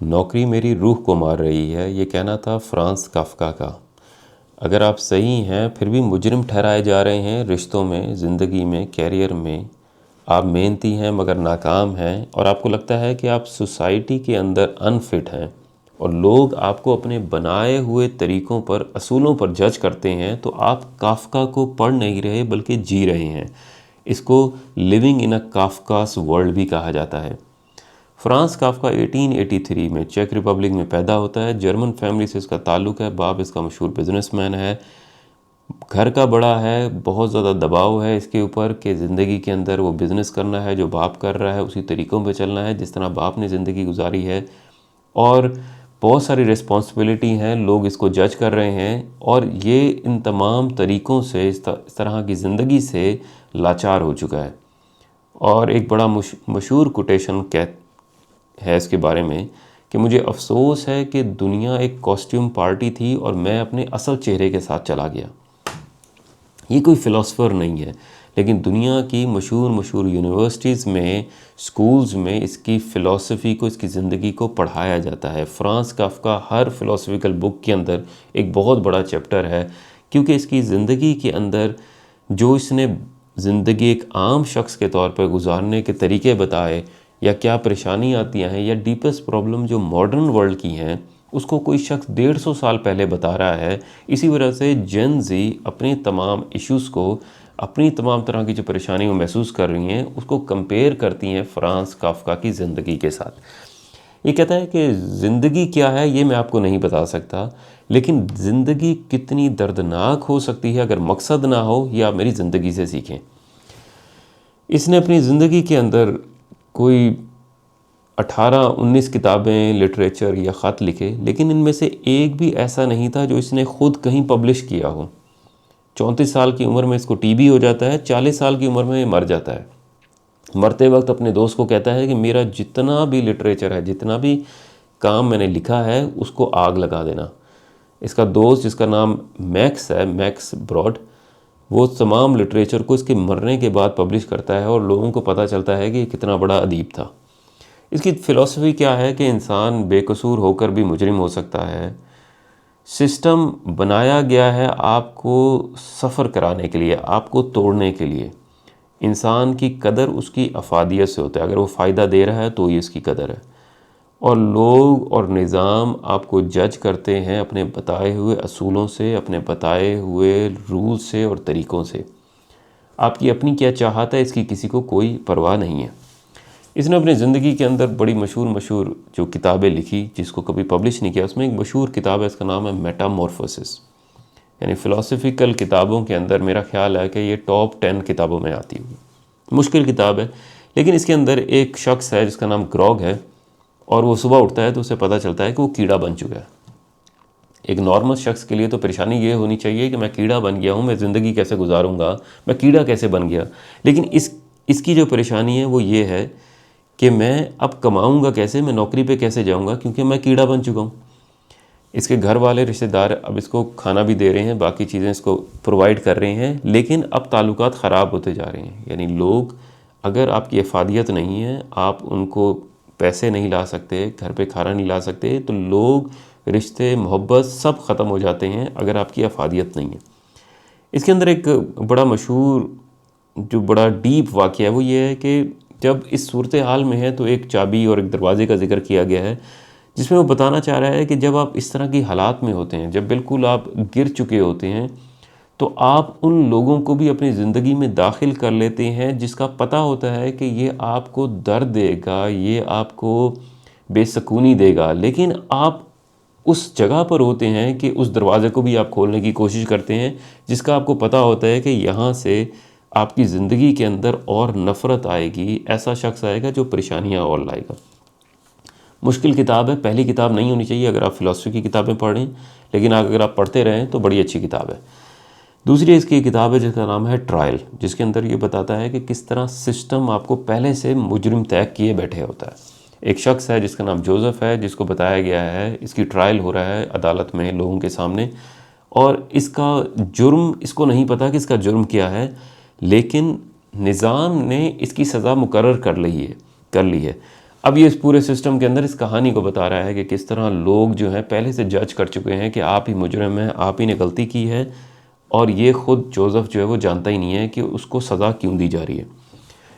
नौकरी मेरी रूह को मार रही है, ये कहना था फ्रांस काफ्का का। अगर आप सही हैं फिर भी मुजरिम ठहराए जा रहे हैं रिश्तों में, ज़िंदगी में, कैरियर में। आप मेहनती हैं मगर नाकाम हैं और आपको लगता है कि आप सोसाइटी के अंदर अनफिट हैं और लोग आपको अपने बनाए हुए तरीक़ों पर, असूलों पर जज करते हैं, तो आप काफ्का को पढ़ नहीं रहे बल्कि जी रहे हैं। इसको लिविंग इन अ काफ्कास वर्ल्ड भी कहा जाता है। फ्रांस काफ्का 1883 में चेक रिपब्लिक में पैदा होता है। जर्मन फैमिली से इसका ताल्लुक़ है। बाप इसका मशहूर बिजनेसमैन है, घर का बड़ा है, बहुत ज़्यादा दबाव है इसके ऊपर कि ज़िंदगी के अंदर वो बिज़नेस करना है जो बाप कर रहा है, उसी तरीक़ों पे चलना है जिस तरह बाप ने ज़िंदगी गुजारी है। और बहुत सारी रिस्पॉन्सिबिलिटी हैं, लोग इसको जज कर रहे हैं और ये इन तमाम तरीक़ों से, इस तरह की ज़िंदगी से लाचार हो चुका है। और एक बड़ा मशहूर कोटेशन है इसके बारे में कि मुझे अफ़सोस है कि दुनिया एक कॉस्ट्यूम पार्टी थी और मैं अपने असल चेहरे के साथ चला गया। ये कोई फ़िलासफ़र नहीं है, लेकिन दुनिया की मशहूर यूनिवर्सिटीज़ में, स्कूल्स में इसकी फ़िलासफ़ी को, इसकी ज़िंदगी को पढ़ाया जाता है। फ्रांस काफ्का हर फ़िलासफ़िकल बुक के अंदर एक बहुत बड़ा चैप्टर है, क्योंकि इसकी ज़िंदगी के अंदर जो इसने ज़िंदगी एक आम शख्स के तौर पर गुजारने के तरीक़े बताए, या क्या परेशानी आती हैं, या डीपेस्ट प्रॉब्लम जो मॉडर्न वर्ल्ड की हैं, उसको कोई शख्स 150 साल पहले बता रहा है। इसी वजह से जेन ज़ी अपनी तमाम इश्यूज़ को, अपनी तमाम तरह की जो परेशानी वो महसूस कर रही हैं, उसको कंपेयर करती हैं फ्रांस काफ्का की ज़िंदगी के साथ। ये कहता है कि ज़िंदगी क्या है ये मैं आपको नहीं बता सकता, लेकिन ज़िंदगी कितनी दर्दनाक हो सकती है अगर मकसद ना हो, ये आप मेरी ज़िंदगी से सीखें। इसने अपनी ज़िंदगी के अंदर कोई 18-19 किताबें, लिटरेचर या ख़त लिखे, लेकिन इनमें से एक भी ऐसा नहीं था जो इसने ख़ुद कहीं पब्लिश किया हो। 34 साल की उम्र में इसको टीबी हो जाता है, 40 साल की उम्र में ये मर जाता है। मरते वक्त अपने दोस्त को कहता है कि मेरा जितना भी लिटरेचर है, जितना भी काम मैंने लिखा है, उसको आग लगा देना। इसका दोस्त जिसका नाम मैक्स है, मैक्स ब्रॉड, वो तमाम लिटरेचर को इसके मरने के बाद पब्लिश करता है और लोगों को पता चलता है कि ये कितना बड़ा अदीब था। इसकी फ़िलासफ़ी क्या है कि इंसान बेकसूर होकर भी मुजरिम हो सकता है। सिस्टम बनाया गया है आपको सफ़र कराने के लिए, आपको तोड़ने के लिए। इंसान की कदर उसकी अफ़ादियत से होता है, अगर वो फ़ायदा दे रहा है तो ही इसकी कदर है। और लोग और निज़ाम आपको जज करते हैं अपने बताए हुए असूलों से, अपने बताए हुए रूल से और तरीक़ों से। आपकी अपनी क्या चाहत है, इसकी किसी को कोई परवाह नहीं है। इसने अपनी ज़िंदगी के अंदर बड़ी मशहूर जो किताबें लिखी, जिसको कभी पब्लिश नहीं किया, उसमें एक मशहूर किताब है, इसका नाम है मेटामॉर्फोसिस। यानी फ़िलासफ़िकल किताबों के अंदर मेरा ख़्याल है कि ये टॉप 10 किताबों में आती होगी। मुश्किल किताब है, लेकिन इसके अंदर एक शख्स है जिसका नाम ग्रॉग है, और वो सुबह उठता है तो उसे पता चलता है कि वो कीड़ा बन चुका है। एक नॉर्मल शख्स के लिए तो परेशानी ये होनी चाहिए कि मैं कीड़ा बन गया हूँ, मैं ज़िंदगी कैसे गुजारूँगा, मैं कीड़ा कैसे बन गया। लेकिन इसकी जो परेशानी है वो ये है कि मैं अब कमाऊँगा कैसे, मैं नौकरी पे कैसे जाऊँगा, क्योंकि मैं कीड़ा बन चुका हूँ। इसके घर वाले, रिश्तेदार अब इसको खाना भी दे रहे हैं, बाकी चीज़ें इसको प्रोवाइड कर रहे हैं, लेकिन अब ताल्लुकात ख़राब होते जा रहे हैं। यानी लोग, अगर आपकी अफादियत नहीं है, आप उनको पैसे नहीं ला सकते, घर पे खाना नहीं ला सकते, तो लोग, रिश्ते, मोहब्बत सब ख़त्म हो जाते हैं अगर आपकी अफादियत नहीं है। इसके अंदर एक बड़ा मशहूर, जो बड़ा डीप वाक़या है, वो ये है कि जब इस सूरत हाल में है तो एक चाबी और एक दरवाज़े का ज़िक्र किया गया है, जिसमें वो बताना चाह रहा है कि जब आप इस तरह की हालात में होते हैं, जब बिल्कुल आप गिर चुके होते हैं, तो आप उन लोगों को भी अपनी ज़िंदगी में दाखिल कर लेते हैं जिसका पता होता है कि ये आपको दर्द देगा, ये आपको बेसुकूनी देगा, लेकिन आप उस जगह पर होते हैं कि उस दरवाज़े को भी आप खोलने की कोशिश करते हैं, जिसका आपको पता होता है कि यहाँ से आपकी ज़िंदगी के अंदर और नफ़रत आएगी, ऐसा शख्स आएगा जो परेशानियाँ और लाएगा। मुश्किल किताब है, पहली किताब नहीं होनी चाहिए अगर आप फ़िलासफ़ी की किताबें पढ़ रहे हैं, लेकिन अगर आप पढ़ते रहें तो बड़ी अच्छी किताब है। दूसरी इसकी किताब है जिसका नाम है ट्रायल, जिसके अंदर ये बताता है कि किस तरह सिस्टम आपको पहले से मुजरिम तय किए बैठे होता है। एक शख्स है जिसका नाम जोसेफ है, जिसको बताया गया है, इसकी ट्रायल हो रहा है अदालत में लोगों के सामने, और इसका जुर्म, इसको नहीं पता कि इसका जुर्म क्या है, लेकिन निज़ाम ने इसकी सज़ा मुकर्रर कर ली है। अब ये इस पूरे सिस्टम के अंदर इस कहानी को बता रहा है कि किस तरह लोग जो हैं पहले से जज कर चुके हैं कि आप ही मुजरिम हैं, आप ही ने गलती की है, और ये ख़ुद जोसेफ जो है वो जानता ही नहीं है कि उसको सज़ा क्यों दी जा रही है।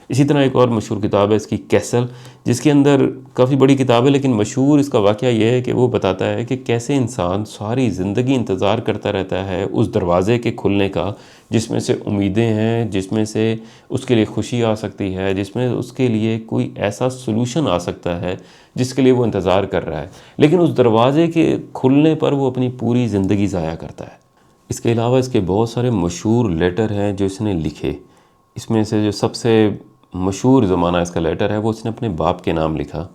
इसी तरह एक और मशहूर किताब है इसकी, कैसल, जिसके अंदर काफ़ी बड़ी किताब है, लेकिन मशहूर इसका वाक़या ये है कि वो बताता है कि कैसे इंसान सारी ज़िंदगी इंतज़ार करता रहता है उस दरवाज़े के खुलने का जिसमें से उम्मीदें हैं, जिसमें से उसके लिए खुशी आ सकती है, जिसमें उसके लिए कोई ऐसा सलूशन आ सकता है जिसके लिए वो इंतज़ार कर रहा है, लेकिन उस दरवाज़े के खुलने पर वो अपनी पूरी ज़िंदगी ज़ाया करता है। इसके अलावा इसके बहुत सारे मशहूर लेटर हैं जो इसने लिखे। इसमें से जो सबसे मशहूर ज़माना इसका लेटर है वो इसने अपने बाप के नाम लिखा,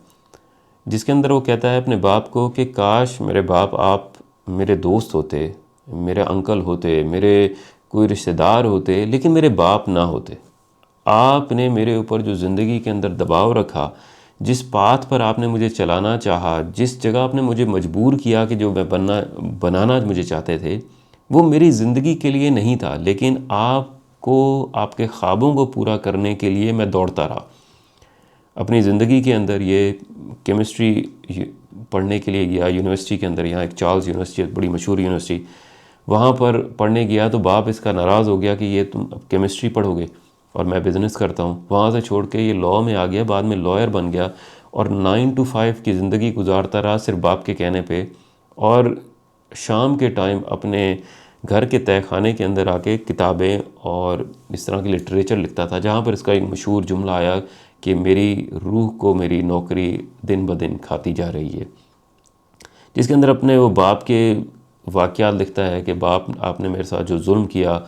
जिसके अंदर वो कहता है अपने बाप को कि काश मेरे बाप आप मेरे दोस्त होते, मेरे अंकल होते, मेरे कोई रिश्तेदार होते, लेकिन मेरे बाप ना होते। आपने मेरे ऊपर जो ज़िंदगी के अंदर दबाव रखा, जिस पाथ पर आपने मुझे चलाना चाहा, जिस जगह आपने मुझे मजबूर किया कि जो मैं बनाना मुझे चाहते थे, वो मेरी ज़िंदगी के लिए नहीं था, लेकिन आपको, आपके ख्वाबों को पूरा करने के लिए मैं दौड़ता रहा। अपनी ज़िंदगी के अंदर ये केमिस्ट्री पढ़ने के लिए गया यूनिवर्सिटी के अंदर, यहाँ एक चार्ल्स यूनिवर्सिटी, बड़ी मशहूर यूनिवर्सिटी, वहाँ पर पढ़ने गया तो बाप इसका नाराज़ हो गया कि ये तुम अब केमिस्ट्री पढ़ोगे और मैं बिज़नेस करता हूँ। वहाँ से छोड़ के ये लॉ में आ गया, बाद में लॉयर बन गया और 9 to 5 की ज़िंदगी गुजारता रहा सिर्फ बाप के कहने पे, और शाम के टाइम अपने घर के तय खाने के अंदर आके किताबें और इस तरह की लिटरेचर लिखता था, जहाँ पर इसका एक मशहूर जुमला आया कि मेरी रूह को मेरी नौकरी दिन ब दिन खाती जा रही है, जिसके अंदर अपने वो बाप के वाक़यात लिखता है कि बाप आपने मेरे साथ जो जुल्म किया,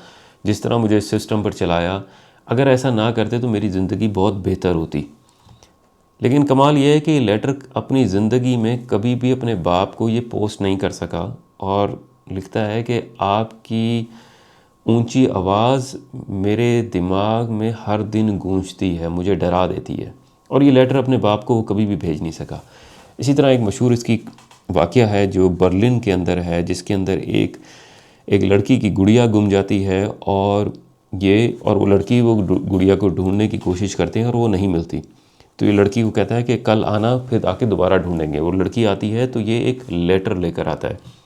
जिस तरह मुझे इस सिस्टम पर चलाया, अगर ऐसा ना करते तो मेरी ज़िंदगी बहुत बेहतर होती। लेकिन कमाल ये है कि ये लेटर अपनी ज़िंदगी में कभी भी अपने बाप को ये पोस्ट नहीं कर सका, और लिखता है कि आपकी ऊंची आवाज़ मेरे दिमाग में हर दिन गूंजती है, मुझे डरा देती है, और ये लेटर अपने बाप को वो कभी भी भेज नहीं सका। इसी तरह एक मशहूर इसकी वाक़या है जो बर्लिन के अंदर है, जिसके अंदर एक लड़की की गुड़िया गुम जाती है, और वो लड़की वो गुड़िया को ढूंढने की कोशिश करते हैं और वो नहीं मिलती। तो ये लड़की को कहता है कि कल आना, फिर आके दोबारा ढूंढेंगे। वो लड़की आती है तो ये एक लेटर लेकर आता है।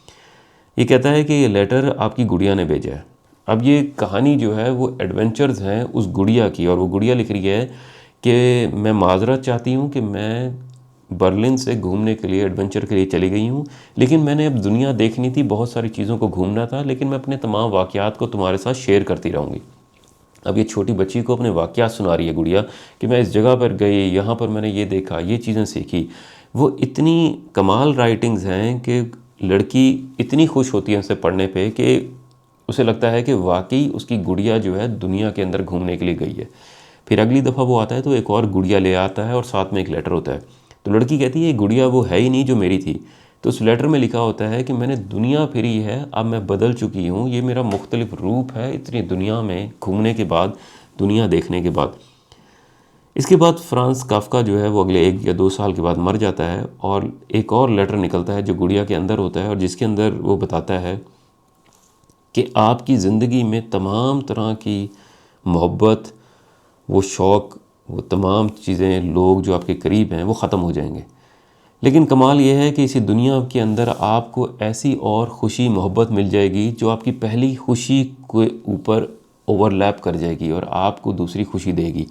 ये कहता है कि ये लेटर आपकी गुड़िया ने भेजा है। अब ये कहानी जो है वो एडवेंचर्स हैं उस गुड़िया की, और वो गुड़िया लिख रही है कि मैं माजरत चाहती हूँ कि मैं बर्लिन से घूमने के लिए, एडवेंचर के लिए चली गई हूँ, लेकिन मैंने अब दुनिया देखनी थी, बहुत सारी चीज़ों को घूमना था, लेकिन मैं अपने तमाम वाक़यात को तुम्हारे साथ शेयर करती रहूँगी। अब ये छोटी बच्ची को अपने वाक़यात सुना रही है गुड़िया कि मैं इस जगह पर गई, यहाँ पर मैंने ये देखा, ये चीज़ें सीखी। वो इतनी कमाल राइटिंग्स हैं कि लड़की इतनी खुश होती है उसे पढ़ने पे कि उसे लगता है कि वाकई उसकी गुड़िया जो है दुनिया के अंदर घूमने के लिए गई है। फिर अगली दफ़ा वो आता है तो एक और गुड़िया ले आता है और साथ में एक लेटर होता है। तो लड़की कहती है ये गुड़िया वो है ही नहीं जो मेरी थी। तो उस लेटर में लिखा होता है कि मैंने दुनिया फिरी है, अब मैं बदल चुकी हूँ, ये मेरा मुख्तलिफ रूप है इतनी दुनिया में घूमने के बाद, दुनिया देखने के बाद। इसके बाद फ्रांस काफ्का जो है वो अगले 1 या 2 साल के बाद मर जाता है, और एक और लेटर निकलता है जो गुड़िया के अंदर होता है, और जिसके अंदर वो बताता है कि आपकी ज़िंदगी में तमाम तरह की मोहब्बत, वो शौक़, वो तमाम चीज़ें, लोग जो आपके करीब हैं वो ख़त्म हो जाएंगे, लेकिन कमाल ये है कि इसी दुनिया के अंदर आपको ऐसी और ख़ुशी मोहब्बत मिल जाएगी जो आपकी पहली खुशी के ऊपर ओवरलैप कर जाएगी और आपको दूसरी खुशी देगी।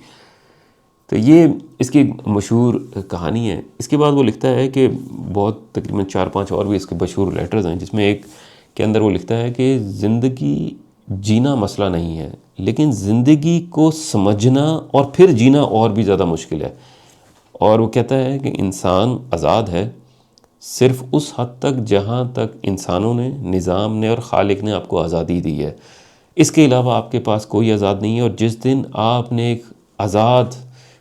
तो ये इसकी मशहूर कहानी है। इसके बाद वो लिखता है कि बहुत तकरीबन 4-5 और भी इसके मशहूर लेटर्स हैं, जिसमें एक के अंदर वो लिखता है कि ज़िंदगी जीना मसला नहीं है, लेकिन ज़िंदगी को समझना और फिर जीना और भी ज़्यादा मुश्किल है। और वो कहता है कि इंसान आज़ाद है सिर्फ़ उस हद तक जहाँ तक इंसानों ने, निज़ाम ने और खालिक ने आपको आज़ादी दी है। इसके अलावा आपके पास कोई आज़ाद नहीं है, और जिस दिन आपने एक आज़ाद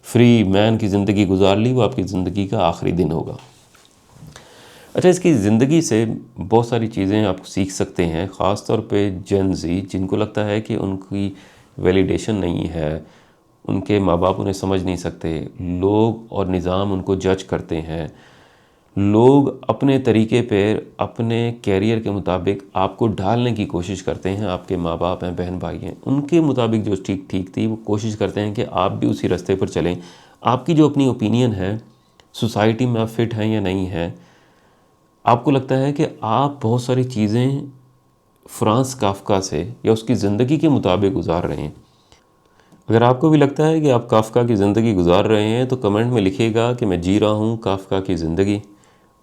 फ्री मैन की ज़िंदगी गुजार ली, वो आपकी ज़िंदगी का आखिरी दिन होगा। अच्छा, इसकी ज़िंदगी से बहुत सारी चीज़ें आप सीख सकते हैं, ख़ास तौर पे जेन ज़ी, जिनको लगता है कि उनकी वैलिडेशन नहीं है, उनके माँ बाप उन्हें समझ नहीं सकते, लोग और निज़ाम उनको जज करते हैं, लोग अपने तरीके पर अपने कैरियर के मुताबिक आपको ढालने की कोशिश करते हैं। आपके माँ बाप हैं, बहन भाई हैं, उनके मुताबिक जो ठीक थी वो कोशिश करते हैं कि आप भी उसी रास्ते पर चलें। आपकी जो अपनी ओपिनियन है सोसाइटी में आप फिट हैं या नहीं हैं, आपको लगता है कि आप बहुत सारी चीज़ें फ्रांस काफ्का से या उसकी ज़िंदगी के मुताबिक गुजार रहे हैं। अगर आपको भी लगता है कि आप काफ्का की ज़िंदगी गुजार रहे हैं तो कमेंट में लिखिएगा कि मैं जी रहा हूँ काफ्का की ज़िंदगी।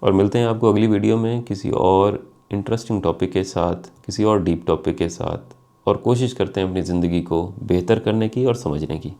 और मिलते हैं आपको अगली वीडियो में किसी और इंटरेस्टिंग टॉपिक के साथ, किसी और डीप टॉपिक के साथ, और कोशिश करते हैं अपनी ज़िंदगी को बेहतर करने की और समझने की।